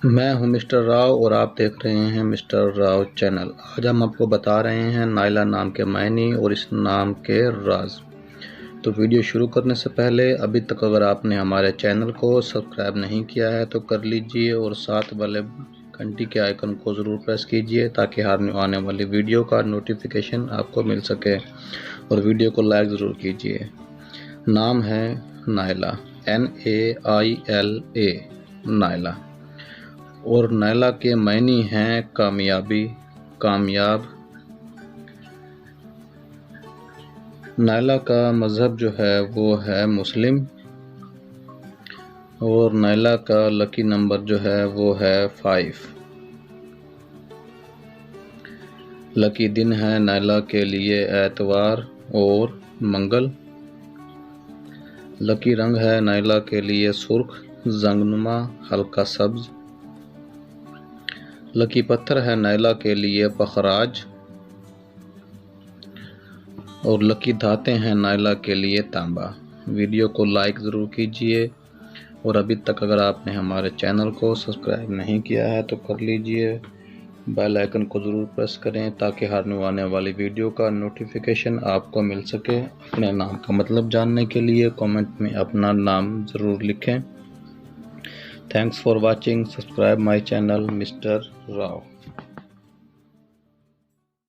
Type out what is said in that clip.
मैं हूं मिस्टर राव और आप देख रहे हैं मिस्टर राव चैनल। आज हम आपको बता रहे हैं नायला नाम के मायने और इस नाम के राज। तो वीडियो शुरू करने से पहले अभी तक अगर आपने हमारे चैनल को सब्सक्राइब नहीं किया है तो कर लीजिए और साथ वाले घंटी के आइकन को ज़रूर प्रेस कीजिए ताकि हर आने वाली वीडियो का नोटिफिकेशन आपको मिल सके और वीडियो को लाइक ज़रूर कीजिए। नाम है नायला, NAILA, नायला। और नायला के मायने हैं कामयाबी, कामयाब। नायला का मज़हब जो है वो है मुस्लिम और नायला का लकी नंबर जो है वो है 5। लकी दिन है नायला के लिए एतवार और मंगल। लकी रंग है नायला के लिए सुर्ख, जंगनुमा, हल्का सब्ज। लकी पत्थर है नायला के लिए पखराज और लकी धाते हैं नायला के लिए तांबा। वीडियो को लाइक ज़रूर कीजिए और अभी तक अगर आपने हमारे चैनल को सब्सक्राइब नहीं किया है तो कर लीजिए। बेल आइकन को ज़रूर प्रेस करें ताकि हर आने वाली वीडियो का नोटिफिकेशन आपको मिल सके। अपने नाम का मतलब जानने के लिए कमेंट में अपना नाम ज़रूर लिखें। Thanks for watching. Subscribe my channel mister Rao.